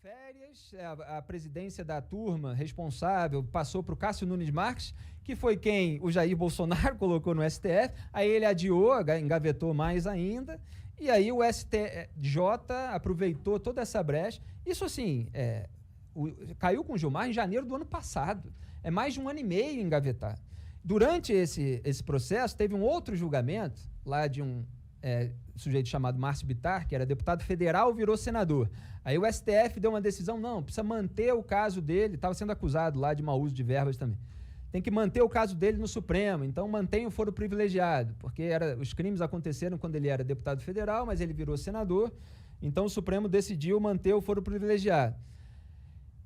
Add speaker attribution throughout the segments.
Speaker 1: férias, a presidência da turma responsável passou para o Cássio Nunes Marques, que foi quem o Jair Bolsonaro colocou no STF, aí ele adiou, engavetou mais ainda, e aí o STJ aproveitou toda essa brecha. Isso assim, caiu com o Gilmar em janeiro do ano passado, é mais de 1 ano e meio engavetado. Durante esse processo, teve um outro julgamento, lá de um sujeito chamado Márcio Bittar, que era deputado federal, virou senador. Aí o STF deu uma decisão, não, precisa manter o caso dele, estava sendo acusado lá de mau uso de verbas também. Tem que manter o caso dele no Supremo, então mantém o foro privilegiado, porque os crimes aconteceram quando ele era deputado federal, mas ele virou senador, então o Supremo decidiu manter o foro privilegiado.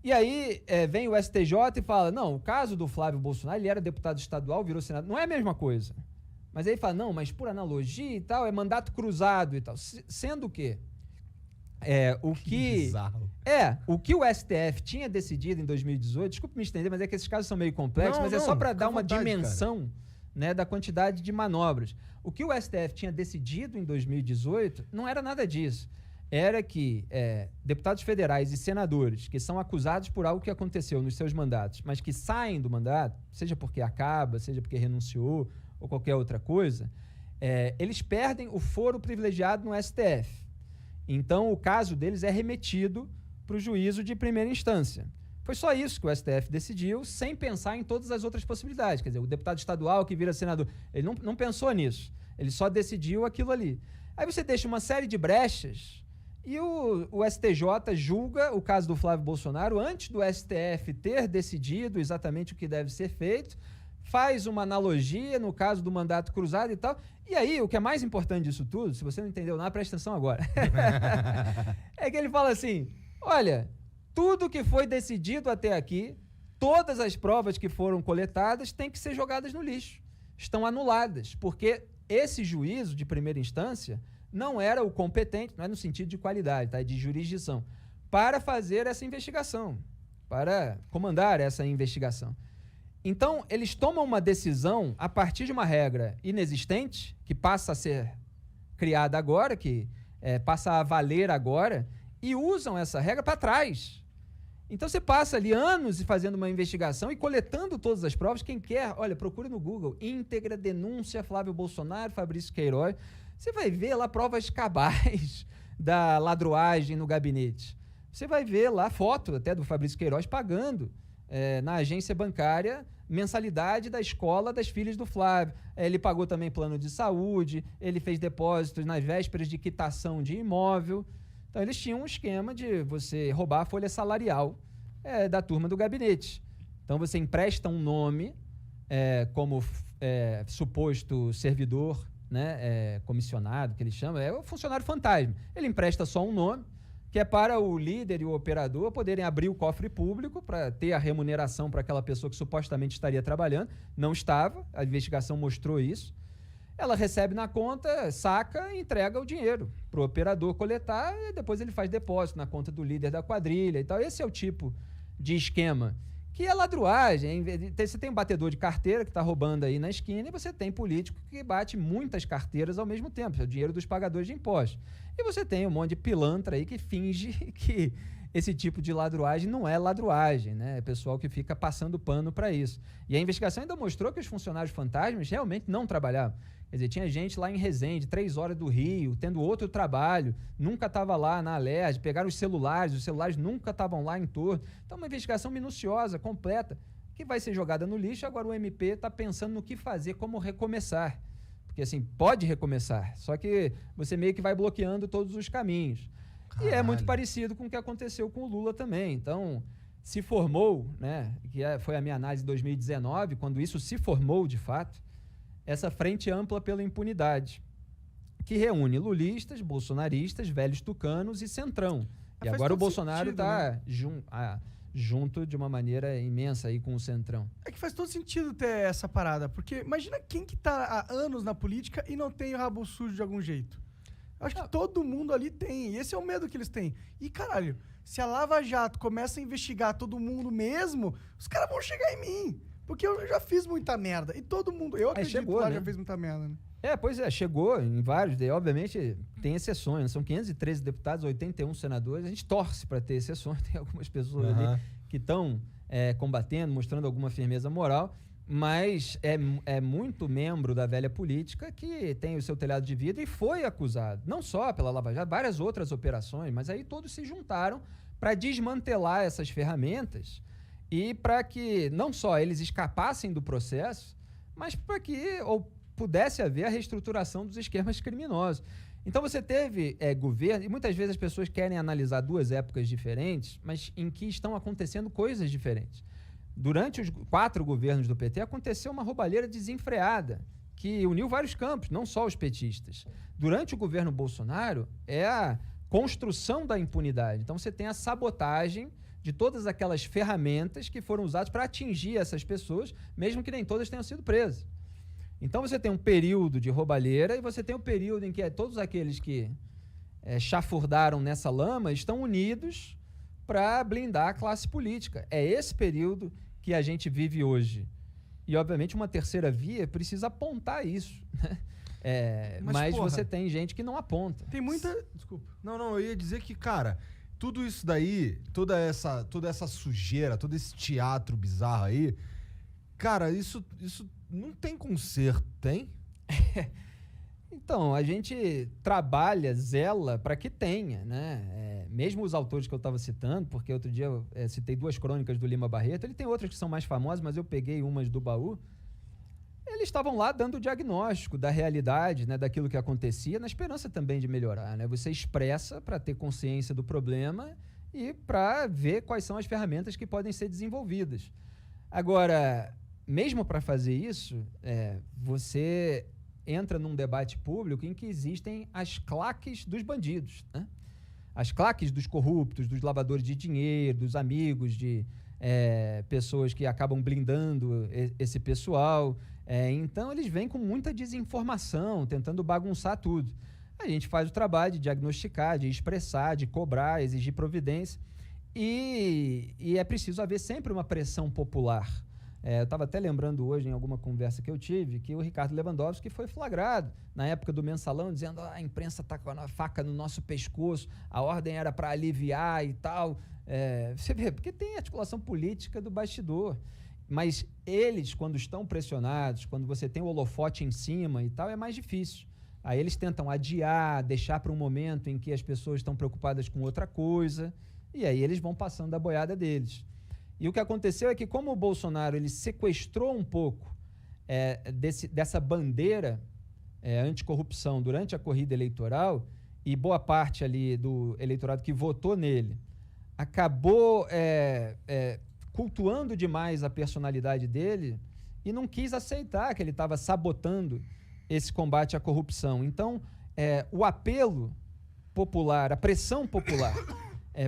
Speaker 1: E aí vem o STJ e fala, não, o caso do Flávio Bolsonaro, ele era deputado estadual, virou senador, não é a mesma coisa. Mas aí fala, não, mas por analogia e tal, é mandato cruzado e tal. Sendo que o que o STF tinha decidido em 2018, desculpe me estender, mas é que esses casos são meio complexos, mas é só para dar uma dimensão, né, da quantidade de manobras. O que o STF tinha decidido em 2018 não era nada disso. Era que deputados federais e senadores que são acusados por algo que aconteceu nos seus mandatos, mas que saem do mandato, seja porque acaba, seja porque renunciou, ou qualquer outra coisa, eles perdem o foro privilegiado no STF. Então, o caso deles é remetido para o juízo de primeira instância. Foi só isso que o STF decidiu, sem pensar em todas as outras possibilidades. Quer dizer, o deputado estadual que vira senador, ele não pensou nisso. Ele só decidiu aquilo ali. Aí você deixa uma série de brechas e o STJ julga o caso do Flávio Bolsonaro antes do STF ter decidido exatamente o que deve ser feito, faz uma analogia no caso do mandato cruzado e tal. E aí, o que é mais importante disso tudo, se você não entendeu nada, presta atenção agora. É que ele fala assim, olha, tudo que foi decidido até aqui, todas as provas que foram coletadas têm que ser jogadas no lixo. Estão anuladas, porque esse juízo de primeira instância não era o competente, não é no sentido de qualidade, tá? De jurisdição, para fazer essa investigação, para comandar essa investigação. Então, eles tomam uma decisão a partir de uma regra inexistente, que passa a ser criada agora, que passa a valer agora, e usam essa regra para trás. Então, você passa ali anos fazendo uma investigação e coletando todas as provas. Quem quer, olha, procure no Google, íntegra denúncia Flávio Bolsonaro, Fabrício Queiroz. Você vai ver lá provas cabais da ladruagem no gabinete. Você vai ver lá foto até do Fabrício Queiroz pagando na agência bancária, mensalidade da escola das filhas do Flávio. Ele pagou também plano de saúde, ele fez depósitos nas vésperas de quitação de imóvel. Então, eles tinham um esquema de você roubar a folha salarial da turma do gabinete. Então, você empresta um nome como suposto servidor, né, comissionado, que ele chama, é o funcionário fantasma. Ele empresta só um nome, que é para o líder e o operador poderem abrir o cofre público para ter a remuneração para aquela pessoa que supostamente estaria trabalhando. Não estava, a investigação mostrou isso. Ela recebe na conta, saca e entrega o dinheiro para o operador coletar e depois ele faz depósito na conta do líder da quadrilha e tal. Esse é o tipo de esquema que é ladruagem. Você tem um batedor de carteira que está roubando aí na esquina e você tem político que bate muitas carteiras ao mesmo tempo, é o dinheiro dos pagadores de impostos. E você tem um monte de pilantra aí que finge que esse tipo de ladruagem não é ladruagem, né? É pessoal que fica passando pano para isso. E a investigação ainda mostrou que os funcionários fantasmas realmente não trabalhavam. Quer dizer, tinha gente lá em Resende, 3 horas do Rio, tendo outro trabalho, nunca estava lá na Alerj, pegaram os celulares nunca estavam lá em torno. Então, uma investigação minuciosa, completa, que vai ser jogada no lixo. Agora o MP está pensando no que fazer, como recomeçar. Porque, assim, pode recomeçar, só que você meio que vai bloqueando todos os caminhos. Caralho. E é muito parecido com o que aconteceu com o Lula também. Então, se formou, né, foi a minha análise de 2019, quando isso se formou de fato, essa frente ampla pela impunidade, que reúne lulistas, bolsonaristas, velhos tucanos e centrão. E agora o Bolsonaro está junto de uma maneira imensa aí com o centrão.
Speaker 2: É que faz todo sentido ter essa parada, porque imagina quem que tá há anos na política e não tem o rabo sujo de algum jeito. Eu acho que todo mundo ali tem, e esse é o medo que eles têm. E caralho, se a Lava Jato começa a investigar todo mundo mesmo, os caras vão chegar em mim. Porque eu já fiz muita merda. E todo mundo, eu acredito que lá já fez muita merda, né?
Speaker 1: Pois é, chegou em vários, daí, obviamente tem exceções, né? São 513 deputados, 81 senadores, a gente torce para ter exceções, tem algumas pessoas ali que estão combatendo, mostrando alguma firmeza moral, mas é muito membro da velha política que tem o seu telhado de vidro e foi acusado, não só pela Lava Jato, várias outras operações, mas aí todos se juntaram para desmantelar essas ferramentas e para que não só eles escapassem do processo, mas para que pudesse haver a reestruturação dos esquemas criminosos. Então você teve governo, e muitas vezes as pessoas querem analisar duas épocas diferentes, mas em que estão acontecendo coisas diferentes. Durante os 4 governos do PT aconteceu uma roubalheira desenfreada, que uniu vários campos, não só os petistas. Durante o governo Bolsonaro é a construção da impunidade. Então você tem a sabotagem de todas aquelas ferramentas que foram usadas para atingir essas pessoas, mesmo que nem todas tenham sido presas. Então você tem um período de roubalheira e você tem um período em que todos aqueles que chafurdaram nessa lama estão unidos para blindar a classe política. É esse período que a gente vive hoje. E, obviamente, uma terceira via precisa apontar isso, né? Mas você tem gente que não aponta.
Speaker 2: Tem muita... Desculpa.
Speaker 3: Não, eu ia dizer que, cara, tudo isso daí, toda essa sujeira, todo esse teatro bizarro aí, cara, isso não tem conserto, tem?
Speaker 1: Então, a gente trabalha, zela para que tenha, né? Mesmo os autores que eu estava citando, porque outro dia eu citei 2 crônicas do Lima Barreto, ele tem outras que são mais famosas, mas eu peguei umas do baú. Eles estavam lá dando o diagnóstico da realidade, né, daquilo que acontecia, na esperança também de melhorar, né? Você expressa para ter consciência do problema e para ver quais são as ferramentas que podem ser desenvolvidas. Agora, mesmo para fazer isso, você entra num debate público em que existem as claques dos bandidos, né? As claques dos corruptos, dos lavadores de dinheiro, dos amigos de pessoas que acabam blindando esse pessoal. Então, eles vêm com muita desinformação, tentando bagunçar tudo. A gente faz o trabalho de diagnosticar, de expressar, de cobrar, exigir providência. E é preciso haver sempre uma pressão popular. Eu estava até lembrando hoje, em alguma conversa que eu tive, que o Ricardo Lewandowski foi flagrado na época do Mensalão, dizendo a imprensa está com a faca no nosso pescoço, a ordem era para aliviar e tal. Você vê, porque tem articulação política do bastidor. Mas eles, quando estão pressionados, quando você tem o holofote em cima e tal, é mais difícil. Aí eles tentam adiar, deixar para um momento em que as pessoas estão preocupadas com outra coisa, e aí eles vão passando a boiada deles. E o que aconteceu é que, como o Bolsonaro ele sequestrou um pouco dessa bandeira anticorrupção durante a corrida eleitoral, e boa parte ali do eleitorado que votou nele acabou cultuando demais a personalidade dele e não quis aceitar que ele estava sabotando esse combate à corrupção. Então, o apelo popular, a pressão popular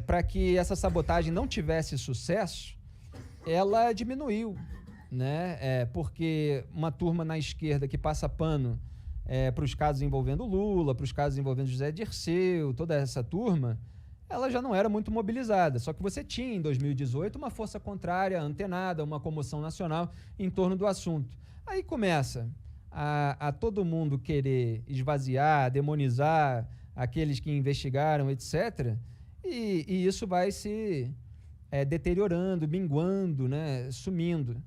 Speaker 1: para que essa sabotagem não tivesse sucesso, ela diminuiu, né? Porque uma turma na esquerda que passa pano para os casos envolvendo Lula, para os casos envolvendo José Dirceu, toda essa turma, ela já não era muito mobilizada. Só que você tinha, em 2018, uma força contrária, antenada, uma comoção nacional em torno do assunto. Aí começa a todo mundo querer esvaziar, demonizar aqueles que investigaram, etc., e isso vai se deteriorando, minguando, né, sumindo.